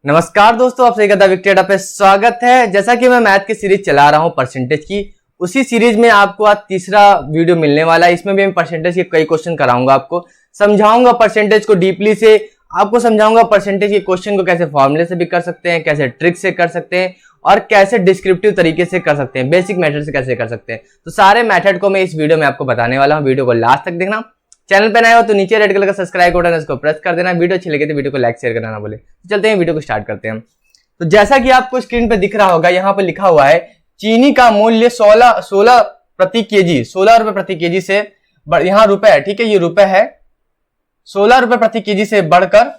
नमस्कार दोस्तों, आप सभी का विक्टेडा पे स्वागत है। जैसा कि मैं मैथ की सीरीज चला रहा हूं परसेंटेज की, उसी सीरीज में आपको आज तीसरा वीडियो मिलने वाला है। इसमें भी मैं परसेंटेज के कई क्वेश्चन कराऊंगा, आपको समझाऊंगा परसेंटेज को डीपली से, आपको समझाऊंगा परसेंटेज के क्वेश्चन को कैसे फॉर्मूले से भी कर सकते हैं, कैसे ट्रिक से कर सकते हैं और कैसे डिस्क्रिप्टिव तरीके से कर सकते हैं, बेसिक मेथड से कैसे कर सकते हैं। तो सारे मेथड को मैं इस वीडियो में आपको बताने वाला हूँ। वीडियो को लास्ट तक देखना। चैनल पे नए हो तो नीचे रेड कलर का सब्सक्राइब बटन है, इसको प्रेस कर देना। वीडियो अच्छी लगे तो वीडियो को लाइक शेयर करना ना बोले। तो चलते हैं वीडियो को स्टार्ट करते हैं। तो जैसा कि आपको स्क्रीन पे दिख रहा होगा, यहाँ पे लिखा हुआ है चीनी का मूल्य 16 प्रति केजी, 16 रुपए प्रति केजी से यहाँ रुपए है, ठीक है, ये रुपए है। 16 रुपए प्रति केजी से बढ़कर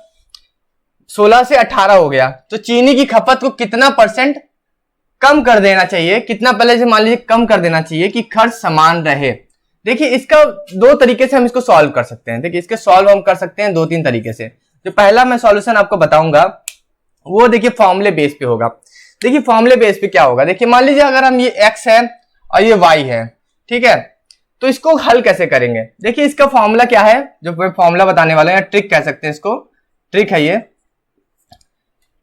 16 से 18 हो गया। तो चीनी की खपत को कितना परसेंट कम कर देना चाहिए, कितना पहले से मान लीजिए कम कर देना चाहिए कि खर्च समान रहे। देखिए, इसका दो तरीके से हम इसको सॉल्व कर सकते हैं। देखिए, इसके सॉल्व हम कर सकते हैं दो तीन तरीके से। जो पहला मैं सॉल्यूशन आपको बताऊंगा वो देखिए फॉर्मूले बेस पे होगा। देखिए फॉर्मूले बेस पे क्या होगा, देखिए मान लीजिए अगर हम ये x है और ये y है, ठीक है, तो इसको हल कैसे करेंगे। देखिए इसका फॉर्मूला क्या है, जो मैं फॉर्मूला बताने वाला है, ट्रिक कह सकते हैं इसको, ट्रिक है ये।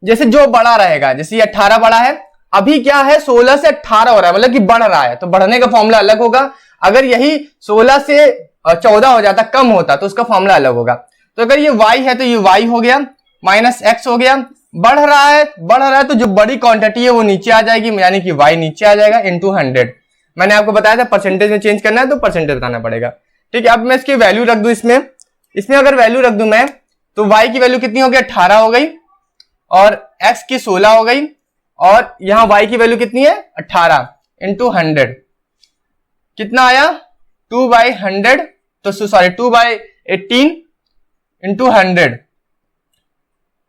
जैसे जो बड़ा रहेगा, जैसे ये 18 बड़ा है, अभी क्या है 16 से 18 हो रहा है, मतलब कि बढ़ रहा है, तो बढ़ने का फॉर्मूला अलग होगा। अगर यही 16 से 14 हो जाता, कम होता, तो उसका फॉर्मूला अलग होगा। तो अगर ये y है तो ये y हो गया माइनस x हो गया। बढ़ रहा है तो जो बड़ी क्वांटिटी है वो नीचे आ जाएगी, यानी कि y नीचे आ जाएगा इनटू 100। मैंने आपको बताया था परसेंटेज में चेंज करना है तो परसेंटेज बताना पड़ेगा, ठीक है। अब मैं इसकी वैल्यू रख दूं, इसमें अगर वैल्यू रख दूं मैं, तो y की वैल्यू कितनी हो गई, 18 हो गई, और x की 16 हो गई, और यहां y की वैल्यू कितनी है, 18 इंटू 100, कितना आया 2/100, तो सॉरी 2/18 इंटू 100,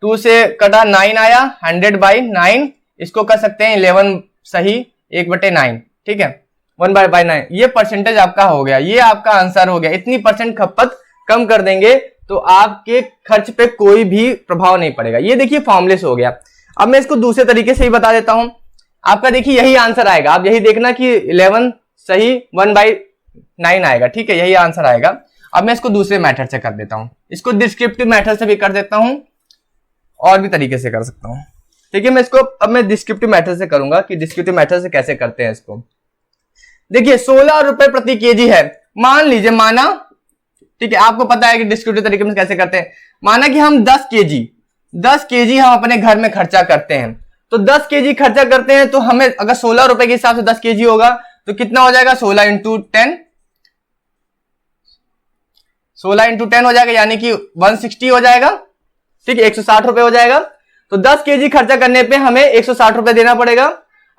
2 से कटा 9 आया, 100/9, इसको कर सकते हैं 11 सही 1/9, ठीक है, 1/9। ये परसेंटेज आपका हो गया, ये आपका आंसर हो गया। इतनी परसेंट खपत कम कर देंगे तो आपके खर्च पे कोई भी प्रभाव नहीं पड़ेगा। ये देखिए फॉर्मूले से हो गया। अब मैं इसको दूसरे तरीके से ही बता देता हूं। आपका देखिए यही आंसर आएगा, आप यही देखना कि 11 सही 1/9 आएगा, ठीक है, यही आंसर आएगा। अब मैं इसको दूसरे मेथड से कर देता हूं, इसको डिस्क्रिप्टिव मेथड से भी कर देता हूं और भी तरीके से कर सकता हूं, ठीक है। मैं इसको अब मैं डिस्क्रिप्टिव मेथड से करूंगा कि डिस्क्रिप्टिव मेथड से कैसे करते हैं इसको। देखिए 16 रुपए प्रति केजी है, मान लीजिए, माना, ठीक है, आपको पता है कि डिस्क्रिप्टिव तरीके में कैसे करते हैं। माना कि हम 10 केजी हम अपने घर में खर्चा करते हैं, तो 10 केजी खर्चा करते हैं, तो हमें अगर 16 रुपए के हिसाब से 10 केजी होगा तो कितना हो जाएगा, 16 इंटू 10 हो जाएगा, यानी कि 160 हो जाएगा, ठीक है, 160 रुपए हो जाएगा। तो 10 केजी खर्चा करने पे हमें 160 रुपए देना पड़ेगा।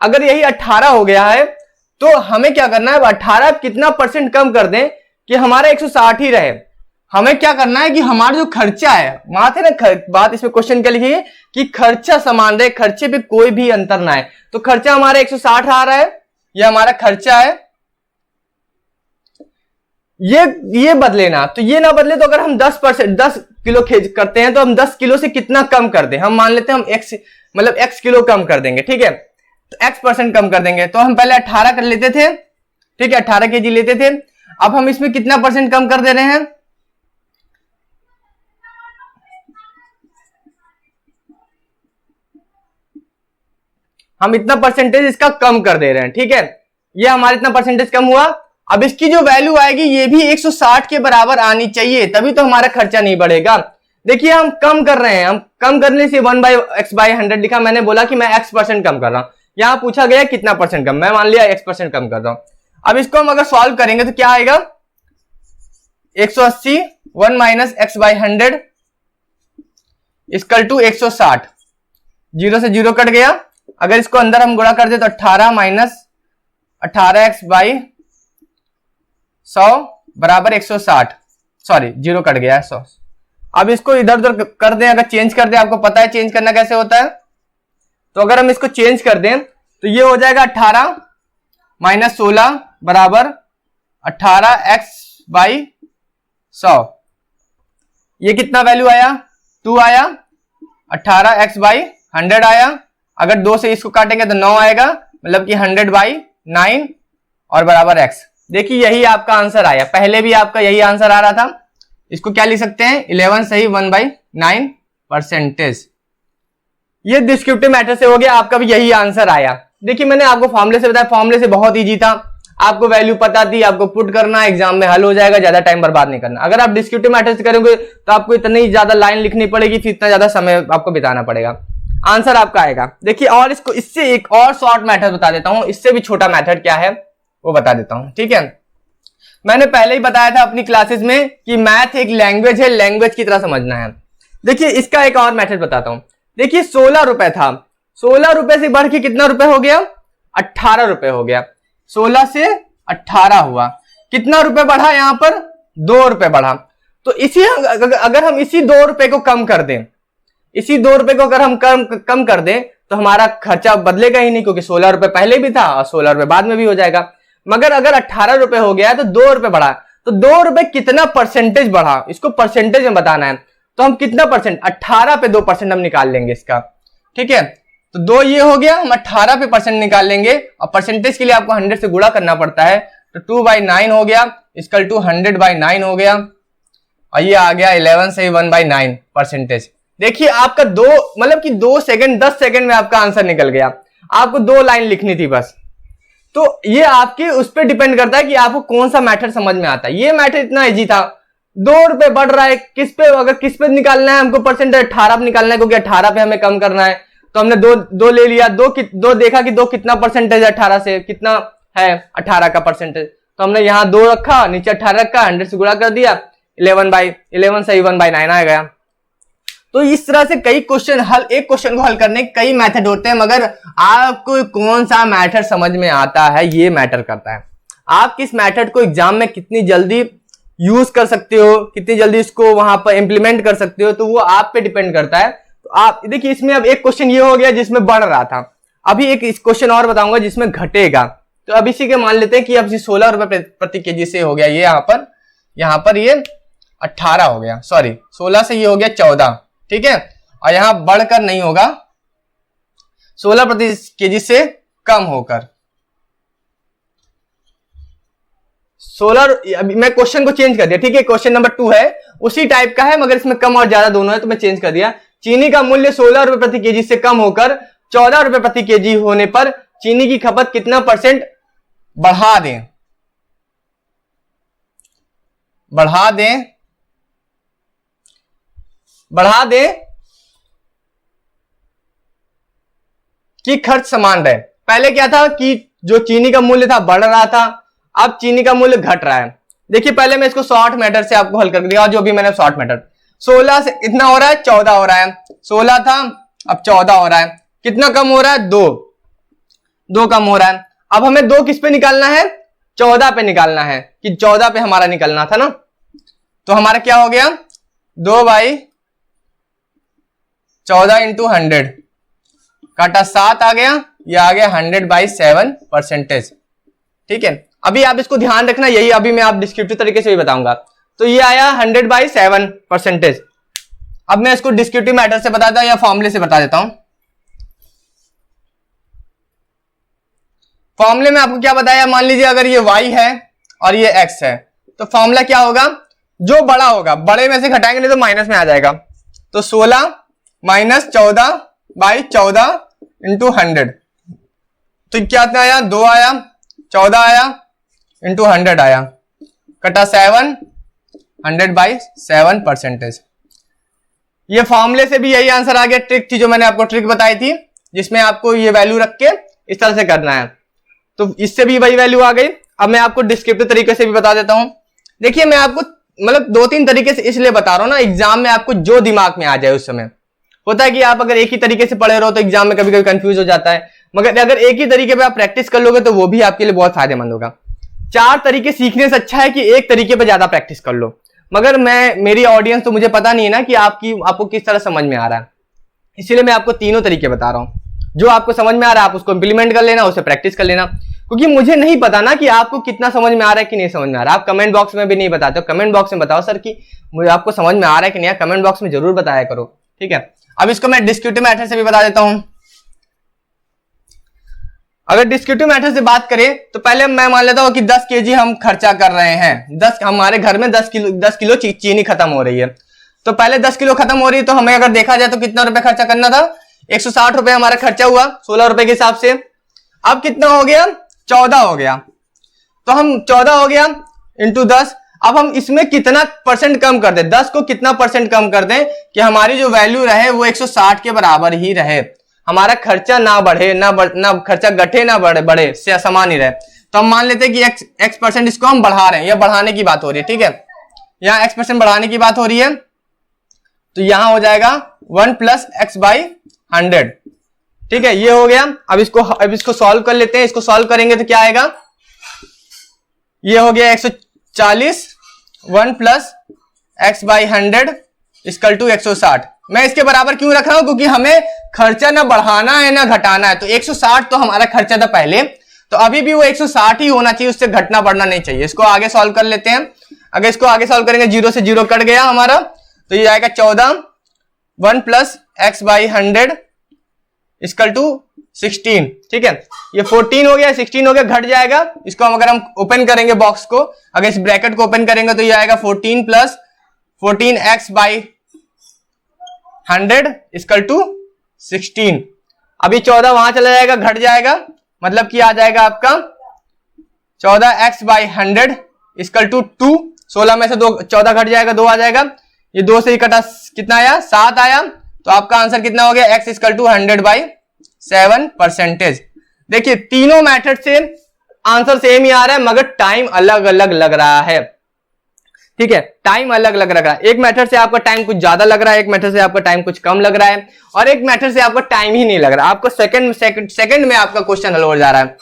अगर यही 18 हो गया है तो हमें क्या करना है, 18 कितना परसेंट कम कर दें कि हमारा 160 ही रहे। हमें क्या करना है कि हमारा जो खर्चा है, वहां थे ना बात, इसमें क्वेश्चन क्या लिखिए कि खर्चा समान रहे, खर्चे पे कोई भी अंतर ना आए। तो खर्चा हमारा 160 आ रहा है, ये हमारा खर्चा है, ये बदले ना, तो ये ना बदले। तो अगर हम 10 किलो करते हैं तो हम 10 किलो से कितना कम कर दें, हम मान लेते हैं हम x किलो कम कर देंगे, ठीक है, तो x% कम कर देंगे। तो हम पहले 18 कर लेते थे, ठीक है, 18 केजी लेते थे। अब हम इसमें कितना परसेंट कम कर दे रहे हैं, हम इतना परसेंटेज इसका कम कर दे रहे हैं, ठीक है, ये हमारा इतना परसेंटेज कम हुआ। अब इसकी जो वैल्यू आएगी ये भी 160 के बराबर आनी चाहिए, तभी तो हमारा खर्चा नहीं बढ़ेगा। देखिए हम कम कर रहे हैं, हम कम करने से 1/x/100 लिखा, मैंने बोला कि मैं x% कम कर रहा हूं। यहां पूछा गया कितना परसेंट कम, मैं मान लिया x% कम कर रहा हूं। अब इसको हम अगर सॉल्व करेंगे तो क्या आएगा, 180 1 - x/100 इक्वल टू 160, 0 से 0 कट गया। अगर इसको अंदर हम गुणा कर दे तो 18 - 18x/100 बराबर 160, सॉरी 0 कट गया 100। अब इसको इधर उधर कर दें, अगर चेंज कर दें, आपको पता है चेंज करना कैसे होता है, तो अगर हम इसको चेंज कर दें तो ये हो जाएगा 18 - 16 बराबर 18x/100। ये कितना वैल्यू आया, 2 आया, 18x/100 आया। अगर 2 से इसको काटेंगे तो 9 आएगा, मतलब कि 100/9 और बराबर x। देखिए यही आपका आंसर आया, पहले भी आपका यही आंसर आ रहा था। इसको क्या लिख सकते हैं, 11 सही 1/9 परसेंटेज। ये डिस्क्रिप्टिव मैथड से हो गया, आपका भी यही आंसर आया। देखिए मैंने आपको फॉर्मूले से बताया, फॉर्मूले से बहुत इजी था, आपको वैल्यू पता थी, आपको पुट करना, एग्जाम में हल हो जाएगा, ज्यादा टाइम बर्बाद नहीं करना। अगर आप डिस्क्रिप्टिव मैथड से करोगे तो आपको इतनी ज्यादा लाइन लिखनी पड़ेगी, फिर इतना ज्यादा समय आपको बिताना पड़ेगा। आंसर आपका आएगा। देखिए और इसको इससे एक और शॉर्ट मैथड बता देता हूं, इससे भी छोटा मैथड क्या है वो बता देता हूं, ठीक है। मैंने पहले ही बताया था अपनी क्लासेस में कि मैथ एक लैंग्वेज है, लैंग्वेज की तरह समझना है। देखिए इसका एक और मैथड बताता हूं। देखिए 16 रुपए था, 16 रुपए से बढ़ के कितना रुपए हो गया, 18 रुपए हो गया। 16 से 18 हुआ, कितना रुपए बढ़ा, यहां पर 2 रुपए बढ़ा। तो इसी अगर हम इसी 2 रुपए को कम कर दें, इसी 2 रुपए को अगर हम कम कर दें तो हमारा खर्चा बदलेगा ही नहीं, क्योंकि 16 रुपए पहले भी था और 16 रुपए बाद में भी हो जाएगा। मगर अगर 18 रुपए हो गया तो 2 रुपए बढ़ा, तो 2 रुपए कितना परसेंटेज बढ़ा, इसको परसेंटेज में बताना है। तो हम कितना परसेंट, 18 पे 2% हम निकाल लेंगे इसका, ठीक है। तो 2 ये हो गया, हम 18 पे परसेंट निकाल लेंगे, और परसेंटेज के लिए आपको 100 से गुणा करना पड़ता है। तो 2/9 हो गया, इसकल टू 100/9 हो गया, और ये आ गया 11 से 1/9 परसेंटेज। देखिए आपका 2 सेकंड 10 सेकंड में आपका आंसर निकल गया। आपको 2 लाइन लिखनी थी बस। तो ये आपके उस पर डिपेंड करता है कि आपको कौन सा मैथड समझ में आता है। ये मैथड इतना इजी था, 2 रुपए बढ़ रहा है, किस पे, अगर किस पे निकालना है हमको परसेंटेज, 18 पे निकालना है, क्योंकि 18 पे हमें कम करना है। तो हमने दो ले लिया, दो देखा कि 2 कितना परसेंटेज है, 18 से कितना है 18 का परसेंटेज, तो हमने यहाँ 2 रखा, नीचे 18 रखा, 100 से गुणा कर दिया, 11 से 1/9 आ गया। तो इस तरह से कई क्वेश्चन हल, एक क्वेश्चन को हल करने के कई मेथड होते हैं, मगर आपको कौन सा मेथड समझ में आता है ये मैटर करता है। आप किस मेथड को एग्जाम में कितनी जल्दी यूज कर सकते हो, कितनी जल्दी इसको वहां पर इंप्लीमेंट कर सकते हो, तो वो आप पे डिपेंड करता है। तो आप देखिए इसमें अब एक क्वेश्चन ये हो गया जिसमें बढ़ रहा था, अभी एक क्वेश्चन और बताऊंगा जिसमें घटेगा। तो अब इसी के मान लेते हैं कि अब 16 रुपए प्रति केजी से हो गया, ये यहाँ पर ये 18 हो गया, सॉरी 16 से ये हो गया 14, ठीक है। और यहां बढ़कर नहीं होगा, 16 प्रति केजी से कम होकर 16, अभी मैं क्वेश्चन को चेंज कर दिया, ठीक है। क्वेश्चन नंबर 2 है, उसी टाइप का है, मगर इसमें कम और ज्यादा दोनों है, तो मैं चेंज कर दिया। चीनी का मूल्य 16 रुपए प्रति केजी से कम होकर 14 रुपए प्रति केजी होने पर चीनी की खपत कितना परसेंट बढ़ा दें, कि खर्च समान रहे। पहले क्या था कि जो चीनी का मूल्य था बढ़ रहा था, अब चीनी का मूल्य घट रहा है। देखिए पहले मैं इसको शॉर्ट मेथड से आपको हल कर दिया, जो भी मैंने शॉर्ट मेथड, 16 से कितना हो रहा है, 14 हो रहा है, 16 था अब 14 हो रहा है, कितना कम हो रहा है, 2 कम हो रहा है। अब हमें 2 किस पे निकालना है, 14 पे निकालना है, कि 14 पे हमारा निकलना था ना। तो हमारा क्या हो गया, 2/14 इंटू 100 काटा 7 आ गया, यह आ गया 100/7 परसेंटेज, ठीक है। अभी आप इसको ध्यान रखना, यही अभी मैं आप डिस्क्रिप्टिव तरीके से भी बताऊंगा। तो ये आया 100/7 परसेंटेज। अब मैं इसको डिस्क्रिप्टिव मैथड से बताता हूं या फॉर्मूले से बता देता हूं। फॉर्मूले में आपको क्या बताया, मान लीजिए अगर ये y है और ये x है, तो फॉर्मूला क्या होगा, जो बड़ा होगा बड़े में से घटाएंगे नहीं तो माइनस में आ जाएगा। तो 16 माइनस 14/14 इंटू 100, तो क्या आया, 2 आया, 14 आया इंटू 100 आया, कटा 7, 100/7 परसेंटेज। ये फॉर्मूले से भी यही आंसर आ गया। ट्रिक थी जो मैंने आपको ट्रिक बताई थी, जिसमें आपको ये वैल्यू रख के इस तरह से करना है, तो इससे भी वही वैल्यू आ गई। अब मैं आपको डिस्क्रिप्टिव तरीके से भी बता देता हूं। देखिए मैं आपको मतलब 2-3 तरीके से इसलिए बता रहा हूं ना, एग्जाम में आपको जो दिमाग में आ जाए उस समय। होता है कि आप अगर एक ही तरीके से पढ़े रहो तो एग्जाम में कभी कभी कंफ्यूज हो जाता है, मगर अगर एक ही तरीके पे आप प्रैक्टिस कर लोगे तो वो भी आपके लिए बहुत फायदेमंद होगा। 4 तरीके सीखने से अच्छा है कि एक तरीके पे ज्यादा प्रैक्टिस कर लो। मगर मेरी ऑडियंस तो मुझे पता नहीं है ना कि आपको किस तरह समझ में आ रहा है, इसीलिए मैं आपको तीनों तरीके बता रहा हूं। जो आपको समझ में आ रहा है आप उसको इंप्लीमेंट कर लेना, उसे प्रैक्टिस कर लेना, क्योंकि मुझे नहीं पता ना कि आपको कितना समझ में आ रहा है कि नहीं समझ में आ रहा है। आप कमेंट बॉक्स में भी नहीं बताते हो, कमेंट बॉक्स में बताओ सर कि मुझे आपको समझ में आ रहा है कि नहीं, कमेंट बॉक्स में जरूर बताया करो, ठीक है। अब इसको मैं डिस्क्रिप्टिव मेथड से भी बता देता हूं। अगर डिस्क्रिप्टिव मेथड से बात करें तो पहले मैं मान लेता हूं कि 10 केजी हम खर्चा कर रहे हैं, 10 हमारे घर में 10 किलो चीनी खत्म हो रही है। तो पहले 10 किलो खत्म हो रही है, तो हमें अगर देखा जाए तो कितना रुपए खर्चा करना था, 160 रुपए हमारा खर्चा हुआ 16 रुपए के हिसाब से। अब कितना हो गया, 14 हो गया। तो हम 14 हो गया इंटू 10। अब हम इसमें कितना परसेंट कम कर दें, 10 को कितना परसेंट कम कर दें कि हमारी जो वैल्यू रहे वो 160 के बराबर ही रहे, हमारा खर्चा ना बढ़े ना खर्चा घटे ना बढ़े से समान ही रहे। तो हम मान लेते हैं कि x परसेंट इसको हम बढ़ा रहे हैं, या बढ़ाने की बात हो रही है, ठीक है, यहाँ x परसेंट बढ़ाने की बात हो रही है। तो यहां हो जाएगा 1 प्लस एक्स बाई 100, ठीक है, ये हो गया। अब इसको सॉल्व कर लेते हैं। इसको सॉल्व करेंगे तो क्या आएगा, ये हो गया 140, 1 plus X by 100 equal to 160। मैं इसके बराबर क्यों रख रहा हूं, क्योंकि हमें खर्चा ना बढ़ाना है ना घटाना है। तो 160 तो हमारा खर्चा था पहले, तो अभी भी वो 160 ही होना चाहिए, उससे घटना बढ़ना नहीं चाहिए। इसको आगे सॉल्व कर लेते हैं। अगर इसको आगे सॉल्व करेंगे 0 से 0 कट गया हमारा, तो ये आएगा 14, 1 plus X by 100 equal to 16, ठीक है, ये 14 हो गया, 16 हो गया, घट जाएगा। इसको अगर हम ओपन करेंगे बॉक्स को, अगर इस ब्रैकेट को ओपन करेंगे तो ये आएगा 14 plus 14 X by 100 equal to 16। अभी 14 वहां चला जाएगा, घट जाएगा, मतलब कि आ जाएगा आपका 14 एक्स बाई 100 इक्वल टू 2। 16 में से 14 घट जाएगा, 2 आ जाएगा, ये 2 से ही कटा, कितना आया, 7 आया। तो आपका आंसर कितना हो गया, x इक्वल टू 100/7 परसेंटेज। देखिए तीनों मेथड से आंसर सेम ही आ रहा है, मगर टाइम अलग अलग लग रहा है, ठीक है, टाइम अलग अलग लग रहा है। एक मेथड से आपका टाइम कुछ ज्यादा लग रहा है, एक मेथड से आपका टाइम कुछ कम लग रहा है, और एक मेथड से आपका टाइम ही नहीं लग रहा है, आपको सेकंड में आपका क्वेश्चन हल हो जा रहा है।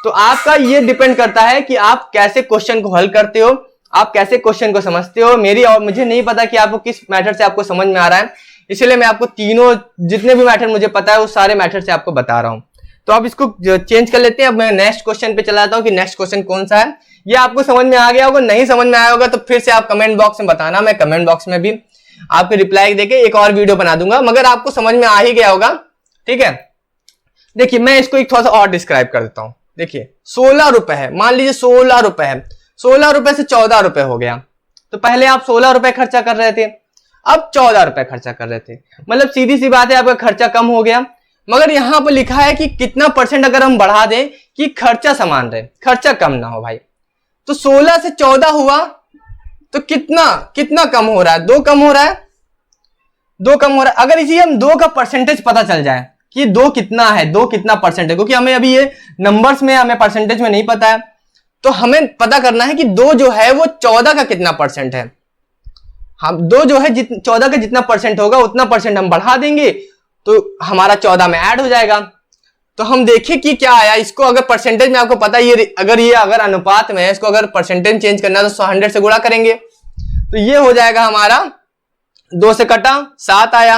तो आपका ये डिपेंड करता है कि आप कैसे क्वेश्चन को हल करते हो, आप कैसे क्वेश्चन को समझते हो। मेरी और मुझे नहीं पता कि आपको किस मेथड से आपको समझ में आ रहा है, इसलिए मैं आपको तीनों जितने भी मेथड मुझे पता है वो सारे मेथड से आपको बता रहा हूं। तो अब इसको चेंज कर लेते हैं। अब मैं नेक्स्ट क्वेश्चन पे चला जाता हूं कि नेक्स्ट क्वेश्चन कौन सा है। ये आपको समझ में आ गया होगा, नहीं समझ में आया होगा तो फिर से आप कमेंट बॉक्स में बताना, मैं कमेंट बॉक्स में भी आपको रिप्लाई देके एक और वीडियो बना दूंगा, मगर आपको समझ में आ ही गया होगा, ठीक है। देखिए मैं इसको एक थोड़ा सा और डिस्क्राइब कर देता हूं। देखिए 16 रुपए है, मान लीजिए 16 रुपए है, 16 रुपए से 14 रुपए हो गया। तो पहले आप 16 रुपए खर्चा कर रहे थे, अब 14 रुपए खर्चा कर रहे थे, मतलब सीधी सी बात है आपका खर्चा कम हो गया। मगर यहां पर लिखा है कि कितना परसेंट अगर हम बढ़ा दें कि खर्चा समान रहे, खर्चा कम ना हो भाई। तो 16 से 14 हुआ तो कितना कम हो रहा है, 2 कम हो रहा है, 2 कम हो रहा है। अगर इसी हम 2 का परसेंटेज पता चल जाए कि 2 कितना है, 2 कितना परसेंट है, क्योंकि हमें अभी ये नंबर्स में हमें परसेंटेज में नहीं पता है, तो हमें पता करना है कि 2 जो है वो 14 का कितना परसेंट है। हम 2 जो है 14 का जितना परसेंट होगा उतना परसेंट हम बढ़ा देंगे तो हमारा 14 में ऐड हो जाएगा। तो हम देखें कि क्या आया। इसको अगर परसेंटेज में आपको पता है, अगर अनुपात में है, इसको अगर परसेंटेज चेंज करना है तो 100 से गुणा करेंगे, तो ये हो जाएगा हमारा 2 से कटा 7 आया,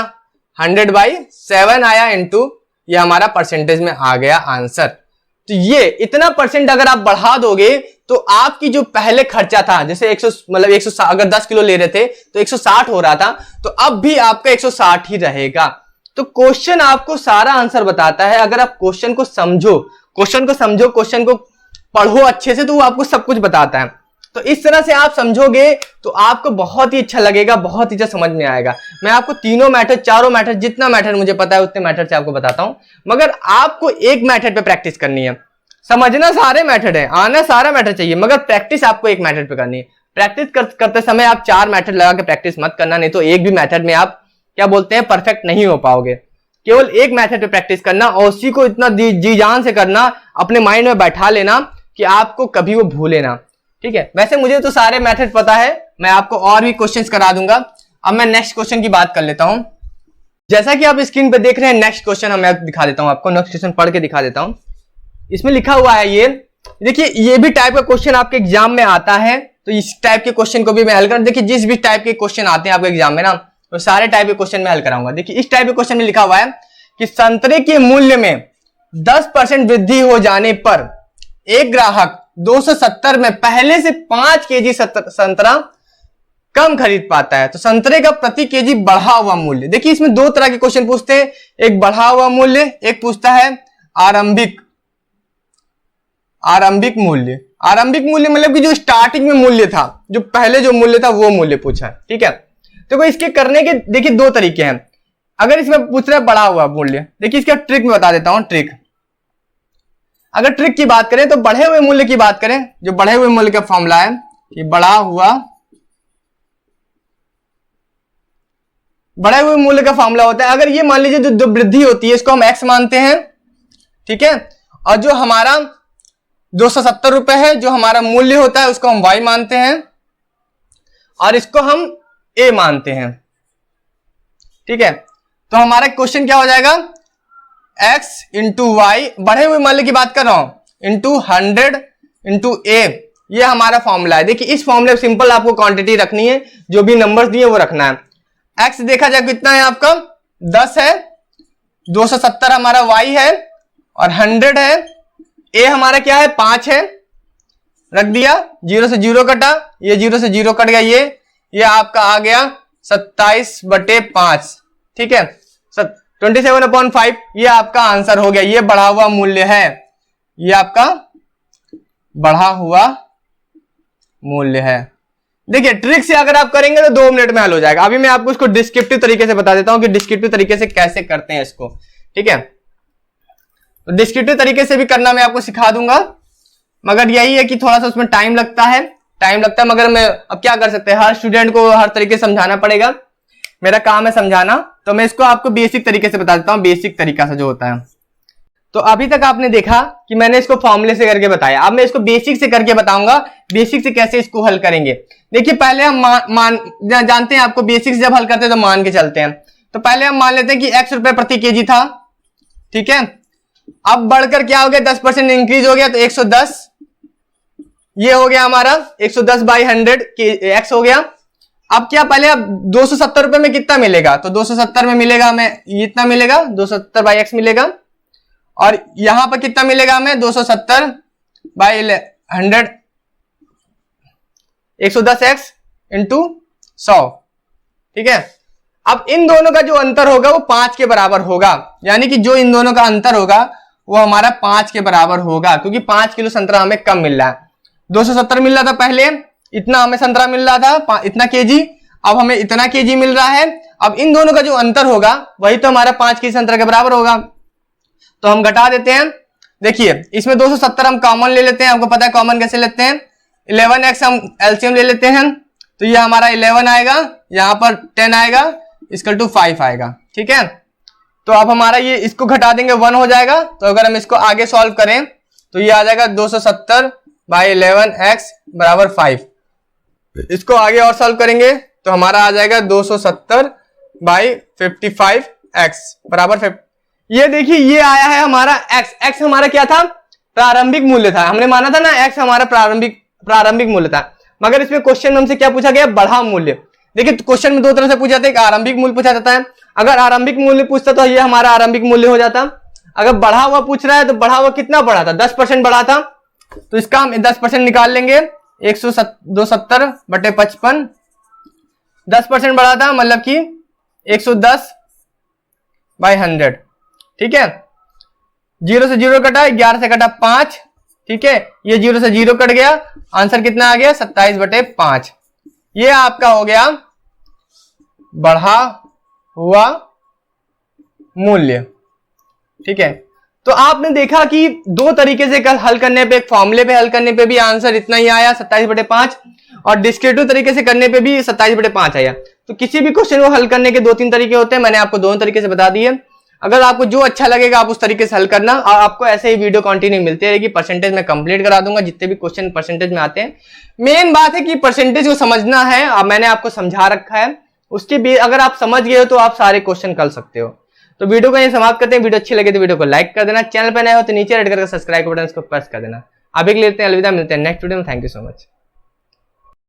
100/7 आया इंटू ये हमारा परसेंटेज में आ गया आंसर। तो ये इतना परसेंट अगर आप बढ़ा दोगे तो आपकी जो पहले खर्चा था, जैसे 160 अगर 10 किलो ले रहे थे तो 160 हो रहा था, तो अब भी आपका 160 ही रहेगा। तो क्वेश्चन आपको सारा आंसर बताता है। अगर आप क्वेश्चन को समझो, क्वेश्चन को पढ़ो अच्छे से, तो वो आपको सब कुछ बताता है। तो इस तरह से आप समझोगे तो आपको बहुत ही अच्छा लगेगा, बहुत ही अच्छा समझ में आएगा। मैं आपको तीनों मेथड, चारों मेथड, जितना मेथड मुझे पता है उतने मेथड से आपको बताता हूं, मगर आपको एक मेथड पे प्रैक्टिस करनी है। समझना सारे मेथड है, आना सारा मेथड चाहिए, मगर प्रैक्टिस आपको एक मेथड पे करनी है। प्रैक्टिस करते समय आप 4 मेथड लगा के प्रैक्टिस मत करना, नहीं तो एक भी मेथड में आप क्या बोलते हैं परफेक्ट नहीं हो पाओगे। केवल एक मेथड पे प्रैक्टिस करना और उसी को इतना जी जान से करना, अपने माइंड में बैठा लेना कि आपको कभी वो भूले ना, ठीक है। वैसे मुझे तो सारे मेथड पता है, मैं आपको और भी क्वेश्चंस करा दूंगा। अब मैं नेक्स्ट क्वेश्चन की बात कर लेता हूं। जैसा कि आप स्क्रीन पे देख रहे हैं, नेक्स्ट क्वेश्चन मैं दिखा देता हूं आपको, नेक्स्ट क्वेश्चन पढ़ के दिखा देता हूं। इसमें लिखा हुआ है, ये देखिए, ये भी टाइप का क्वेश्चन आपके एग्जाम में आता है, तो इस टाइप के क्वेश्चन को भी मैं हल कर, देखिए जिस भी टाइप के क्वेश्चन आते हैं आपके एग्जाम में ना, तो सारे टाइप के क्वेश्चन में हल कराऊंगा। देखिए इस टाइप के क्वेश्चन में लिखा हुआ है कि संतरे के मूल्य में 10% वृद्धि हो जाने पर एक ग्राहक 270 में पहले से 5 केजी संतरा कम खरीद पाता है, तो संतरे का प्रति केजी बढ़ा हुआ मूल्य। देखिए इसमें 2 तरह के क्वेश्चन पूछते हैं, एक बढ़ा हुआ मूल्य, एक पूछता है आरंभिक मूल्य। आरंभिक मूल्य मतलब कि जो स्टार्टिंग में मूल्य था, जो पहले जो मूल्य था वो मूल्य पूछा है, ठीक है। तो इसके करने के देखिए 2 तरीके हैं। अगर इसमें पूछ रहे बढ़ा हुआ मूल्य, देखिए इसका ट्रिक में बता देता हूं। ट्रिक, अगर ट्रिक की बात करें तो बढ़े हुए मूल्य की बात करें, जो बढ़े हुए मूल्य का फॉर्मूला है कि बढ़े हुए मूल्य का फॉर्मूला होता है, अगर ये मान लीजिए जो वृद्धि होती है इसको हम x मानते हैं, ठीक है, और जो हमारा 270 रुपए है जो हमारा मूल्य होता है उसको हम y मानते हैं और इसको हम a मानते हैं, ठीक है। तो हमारा क्वेश्चन क्या हो जाएगा, x इंटू वाई, बढ़े हुए मूल्य की बात कर रहा हूं, इंटू 100 इंटू a, ये हमारा फॉर्मूला है। देखिए इस फॉर्मूले में सिंपल आपको क्वांटिटी रखनी है, जो भी नंबर्स दिए वो रखना है। x देखा जाए कितना है आपका 10 है, 270 हमारा y है और 100 है, a हमारा क्या है 5 है, रख दिया, 0 से 0 कटा, ये 0 से 0 कट गया, ये आपका आ गया 27/5, ठीक है, 27/5, ये आपका आंसर हो गया। ये बढ़ा हुआ मूल्य है, ये आपका बढ़ा हुआ मूल्य है। देखिए ट्रिक से अगर आप करेंगे तो 2 मिनट में हल हो जाएगा। अभी मैं आपको इसको डिस्क्रिप्टिव तरीके से बता देता हूं कि डिस्क्रिप्टिव तरीके से कैसे करते हैं इसको, ठीक है। तो डिस्क्रिप्टिव तरीके से भी करना मैं आपको सिखा दूंगा, मगर यही है कि थोड़ा सा उसमें टाइम लगता है, मगर मैं अब क्या कर सकते हैं, हर स्टूडेंट को हर तरीके से समझाना पड़ेगा, मेरा काम है समझाना। तो मैं इसको आपको बेसिक तरीके से बता देता हूं, बेसिक तरीका से जो होता है। तो अभी तक आपने देखा कि मैंने इसको फॉर्मूले से करके बताया, अब मैं इसको बेसिक से करके बताऊंगा, बेसिक से कैसे इसको हल करेंगे। देखिए पहले हम जानते हैं, आपको बेसिक से जब हल करते हैं तो मान के चलते हैं। तो पहले हम मान लेते हैं कि x रुपए प्रति केजी था, ठीक है। अब बढ़कर क्या हो गया, 10% इंक्रीज हो गया, तो 110, ये हो गया हमारा 110/100 x हो गया। अब क्या, पहले अब 270 रुपए में कितना मिलेगा, तो 270 में मिलेगा हमें इतना मिलेगा, 270/x मिलेगा, और यहां पर कितना मिलेगा हमें, 270/100, 110x इंटू 100, ठीक है। अब इन दोनों का जो अंतर होगा वो 5 के बराबर होगा, यानी कि जो इन दोनों का अंतर होगा वो हमारा 5 के बराबर होगा, क्योंकि 5 किलो संतरा हमें कम मिल रहा है। 270 मिल रहा था पहले, इतना हमें संतरा मिल रहा था, इतना केजी, अब हमें इतना केजी मिल रहा है। अब इन दोनों का जो अंतर होगा वही तो हमारा 5 केजी संतरा के बराबर होगा। तो हम घटा देते हैं, देखिए इसमें 270 हम कॉमन ले लेते हैं, आपको पता है कॉमन कैसे लेते हैं, 11x हम एलसीएम ले लेते हैं, तो ये हमारा 11 आएगा, यहां पर 10 आएगा, इक्वल टू 5 आएगा, ठीक है। तो अब हमारा ये इसको घटा देंगे 1 हो जाएगा। तो अगर हम इसको आगे सॉल्व करें तो ये आ जाएगा 270/11x बराबर 5। इसको आगे और सॉल्व करेंगे तो हमारा आ जाएगा 270/55x बराबर 50। ये देखिए ये आया है हमारा x हमारा क्या था, प्रारंभिक मूल्य था, हमने माना था ना x हमारा प्रारंभिक मूल्य था, मगर इसमें क्वेश्चन में हमसे क्या पूछा गया, बढ़ा मूल्य। देखिए क्वेश्चन में 2 तरह से पूछा जाता है, एक आरंभिक मूल्य पूछा जाता है, अगर आरंभिक मूल्य पूछता तो ये हमारा आरंभिक मूल्य हो जाता। अगर बढ़ा हुआ पूछ रहा है तो बढ़ा हुआ कितना बढ़ा था, 10% बढ़ा था, तो इसका हम 10% निकाल लेंगे, 270/55, 10% बढ़ा था मतलब कि 110/100, ठीक है। 0 से 0 कटा, 11 से कटा 5, ठीक है, ये 0 से 0 कट गया, आंसर कितना आ गया 27/5। ये आपका हो गया बढ़ा हुआ मूल्य, ठीक है। तो आपने देखा कि 2 तरीके से हल करने पे, एक फॉर्मूले पे हल करने पे भी आंसर इतना ही आया 27/5, और डिस्क्रिप्टिव तरीके से करने पे भी 27/5 आया। तो किसी भी क्वेश्चन को हल करने के 2-3 तरीके होते हैं, मैंने आपको दोनों तरीके से बता दिए। अगर आपको जो अच्छा लगेगा आप उस तरीके से हल करना, और आपको ऐसे ही वीडियो कंटिन्यू मिलती रहेगी। परसेंटेज में कंप्लीट करा दूंगा, जितने भी क्वेश्चन परसेंटेज में आते हैं। मेन बात है कि परसेंटेज को समझना है, अब मैंने आपको समझा रखा है, उसके भी अगर आप समझ गए हो तो आप सारे क्वेश्चन कर सकते हो। तो वीडियो को यहीं समाप्त करते हैं। वीडियो अच्छी लगे तो वीडियो को लाइक कर देना, चैनल पर नए हो तो नीचे रेड करके सब्सक्राइब बटन को प्रेस कर देना। अभी के लिए अलविदा, मिलते हैं नेक्स्ट वीडियो में। Thank you so much.